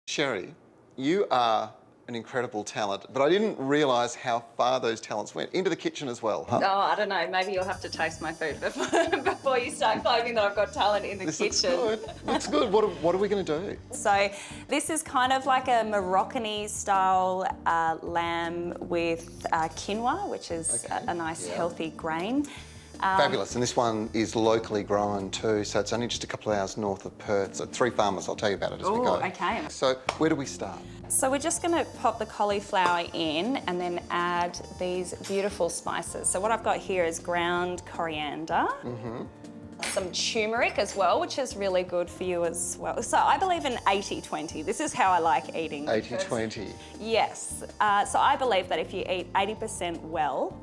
Sherry, you are an incredible talent, but I didn't realise how far those talents went. Into the kitchen as well, huh? Oh, I don't know. Maybe you'll have to taste my food before you start claiming that I've got talent in the kitchen. Looks good. Looks good. What are we going to do? So this is kind of like a Moroccan-y style lamb with quinoa, which is a nice healthy grain. Fabulous. And this one is locally grown too, so it's only just a couple of hours north of Perth. So 3 farmers, I'll tell you about it as we go. Okay. So where do we start? So we're just going to pop the cauliflower in and then add these beautiful spices. So what I've got here is ground coriander. Some turmeric as well, which is really good for you as well. So I believe in 80-20. This is how I like eating. 80-20. Yes. So I believe that if you eat 80% well,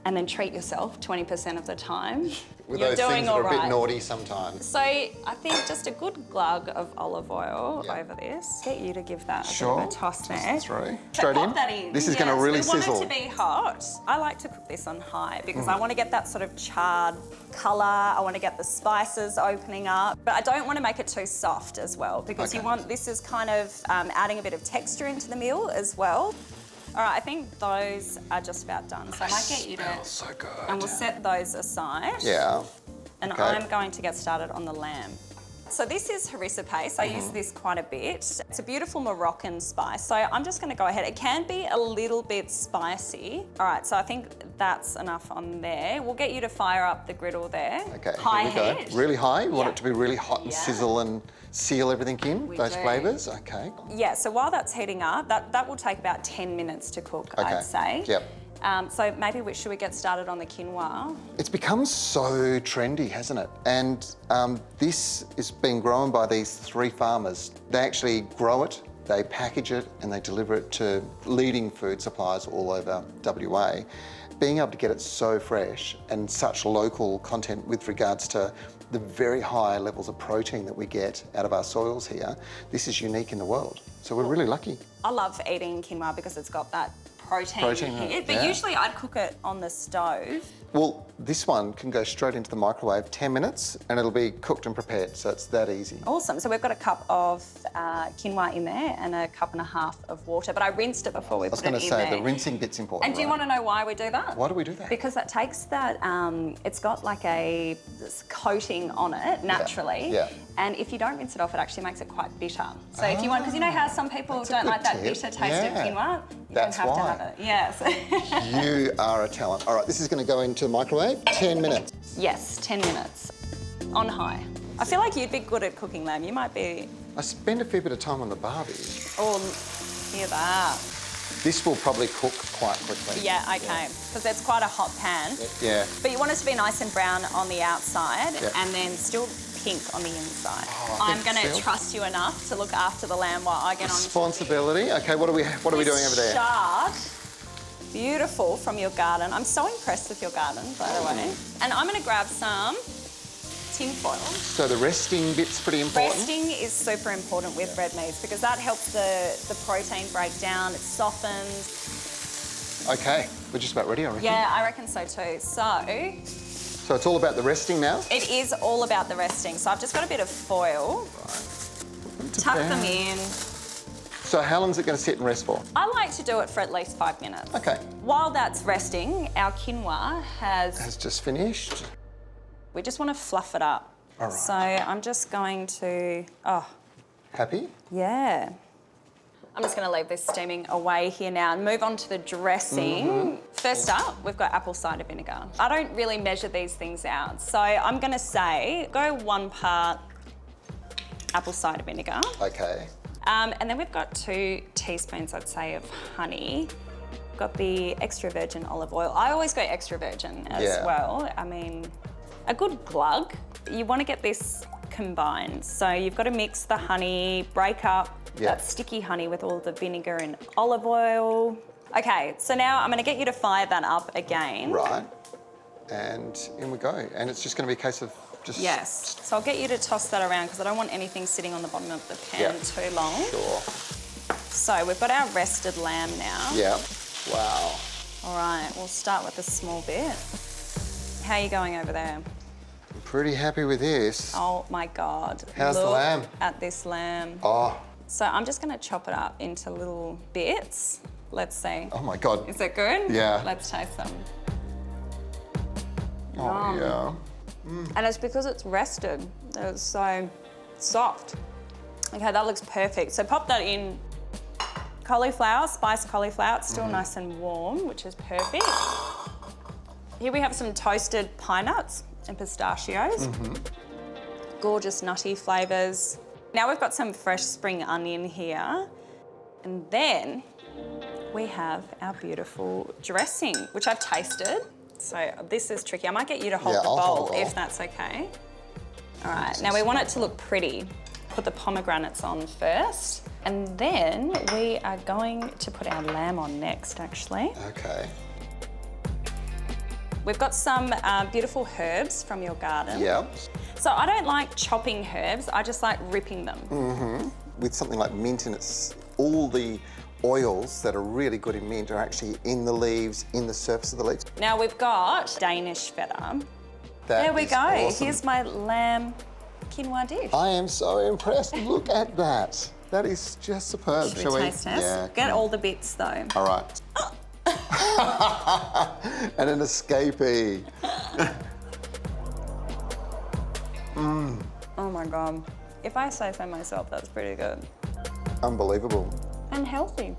and then treat yourself 20% of the time, With you're those doing things that all are a bit right. naughty sometimes. So I think just a good glug of olive oil over this. Get you to give that a bit of a toss there. Straight Pop in. that in. This is going to really sizzle. We want it to be hot. I like to cook this on high because I want to get that sort of charred colour. I want to get the spices opening up, but I don't want to make it too soft as well because you want, this is kind of adding a bit of texture into the meal as well. All right, I think those are just about done. So I might get you to... Smells so good. And we'll set those aside. Yeah. And I'm going to get started on the lamb. So this is harissa paste. I use this quite a bit. It's a beautiful Moroccan spice. So I'm just going to go ahead. It can be a little bit spicy. All right, so I think that's enough on there. We'll get you to fire up the griddle there. Okay, high here we heat. go. Really high? You want it to be really hot and sizzle and seal everything in, those flavours? Okay. Yeah, so while that's heating up, that will take about 10 minutes to cook, I'd say. Yep. So maybe should we get started on the quinoa? It's become so trendy, hasn't it? And this is being grown by these 3 farmers. They actually grow it, they package it, and they deliver it to leading food suppliers all over WA. Being able to get it so fresh and such local content with regards to the very high levels of protein that we get out of our soils here, this is unique in the world. So we're really lucky. I love eating quinoa because it's got that protein hit, but usually I'd cook it on the stove. Well, this one can go straight into the microwave, 10 minutes, and it'll be cooked and prepared, so it's that easy. Awesome. So we've got a cup of quinoa in there and a cup and a half of water, but I rinsed it before we put it in there. I was going to say, the rinsing bit's important. And do you want to know why we do that? Why do we do that? Because that takes that, it's got like this coating on it naturally. And if you don't rinse it off, it actually makes it quite bitter. So if you want, because you know how some people don't like that bitter taste of quinoa? You don't have to have it. Yes. You are a talent. All right, this is going to go into the microwave, 10 minutes. Yes, 10 minutes. On high. I feel like you'd be good at cooking lamb. You might be... I spend a fair bit of time on the barbie. Oh, hear that. This will probably cook quite quickly. Yeah, okay, because it's quite a hot pan. Yeah. But you want it to be nice and brown on the outside and then still pink on the inside. I'm going to trust you enough to look after the lamb while I get on. Responsibility. Okay, what are we doing over there? Charred. Beautiful from your garden. I'm so impressed with your garden, by the way. And I'm going to grab some tin foil. So the resting bit's pretty important? Resting is super important with red meats because that helps the protein break down, it softens. Okay, we're just about ready, I reckon. Yeah, I reckon so too. So it's all about the resting now? It is all about the resting. So I've just got a bit of foil. Right. Tuck them in. So how long is it going to sit and rest for? I like to do it for at least 5 minutes. Okay. While that's resting, our quinoa has just finished. We just want to fluff it up. All right. So I'm just going to... Happy? Yeah. I'm just going to leave this steaming away here now and move on to the dressing. First up, we've got apple cider vinegar. I don't really measure these things out, so I'm going to say go 1 part apple cider vinegar. Okay. And then we've got 2 teaspoons, I'd say, of honey. We've got the extra virgin olive oil. I always go extra virgin as well. I mean, a good glug. You want to get this combined. So you've got to mix the honey, break up that sticky honey with all the vinegar and olive oil. Okay, so now I'm going to get you to fire that up again. Right. And in we go. And it's just going to be a case of just... Yes. So I'll get you to toss that around because I don't want anything sitting on the bottom of the pan too long. Sure. So we've got our rested lamb now. Yeah. Wow. All right, we'll start with a small bit. How are you going over there? I'm pretty happy with this. Oh my God. How's the lamb? At this lamb. Oh, So I'm just gonna chop it up into little bits. Let's see. Oh my God. Is it good? Yeah. Let's taste them. Oh, yeah. And it's because it's rested. It's so soft. Okay, that looks perfect. So pop that in. Cauliflower, spiced cauliflower. It's still nice and warm, which is perfect. Here we have some toasted pine nuts and pistachios. Gorgeous nutty flavours. Now we've got some fresh spring onion here. And then we have our beautiful dressing, which I've tasted. So this is tricky. I might get you to hold the I'll bowl hold the bowl. if that's okay. All right, now we want it to look pretty. Put the pomegranates on first. And then we are going to put our lamb on next, actually. Okay. We've got some beautiful herbs from your garden. Yeah. So I don't like chopping herbs, I just like ripping them. With something like mint in it, all the oils that are really good in mint are actually in the leaves, in the surface of the leaves. Now we've got Danish feta. That There we is go. awesome. Here's my lamb quinoa dish. I am so impressed. Look at that. That is just superb. Should Shall we we? taste test? Yeah. Get all the bits though. All right. And an escapee. Oh my God. If I say so myself, that's pretty good. Unbelievable. And healthy.